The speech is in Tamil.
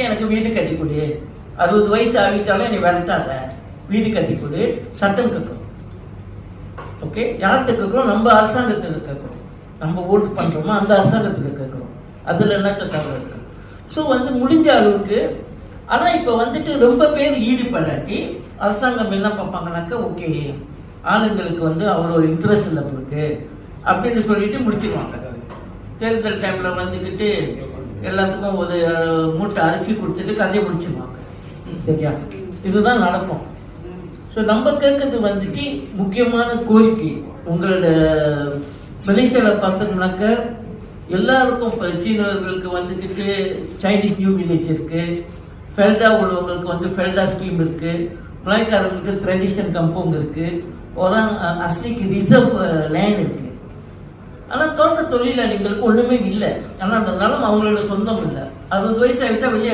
எனக்கு வீடு கட்டி கொடு, 60 வயசு ஆகிட்டாலும் என்னை விரட்டாத, வீடு கட்டி கொடு, சட்டம் கேட்கணும். ஓகே, யார்கிட்ட கேட்குறோம்? நம்ம அரசாங்கத்தில் கேட்குறோம். நம்ம ஓட்டு பண்றோமோ அந்த அரசாங்கத்தில் கேட்குறோம். அதுல என்ன தவறு இருக்கு? ஸோ முடிஞ்ச அளவுக்கு. ஆனா இப்ப ரொம்ப பேர் ஈடுபடாட்டி அரசாங்கம் என்ன பார்ப்பாங்கனாக்கா, ஓகே ஆளுங்களுக்கு அவ்வளோ இன்ட்ரெஸ்ட் இல்லை இருக்கு அப்படின்னு சொல்லிட்டு முடிச்சுக்குவாங்க. தேர்தல் டைம்ல எல்லாத்துக்கும் ஒரு மூட்டை அரிசி கொடுத்துட்டு கதையை முடிச்சுக்குவாங்க. சரியா? இதுதான் நடக்கும். ஸோ நம்ம கேட்கறது முக்கியமான கோரிக்கை. உங்களோட மலேசியால பார்த்தோம்னாக்க எல்லாருக்கும் சீனர்களுக்கு சைனீஸ் நியூ வில்லேஜ் இருக்கு, ஃபெல்டா உள்ளவங்களுக்கு ஃபெல்டா ஸ்கீம் இருக்கு, மலாய்க்காரங்களுக்கு ட்ரெடிஷன் கம்பவுண்ட் இருக்கு, அஸ்லிக்கு ரிசர்வ் லேண்ட் இருக்கு. ஆனா தோட்ட தொழிலாளிகளுக்கு ஒண்ணுமே இல்லை. ஆனா அந்த நிலம் அவங்களோட சொந்தம் இல்லை. 60 வயசு ஆகிட்டா வெளியே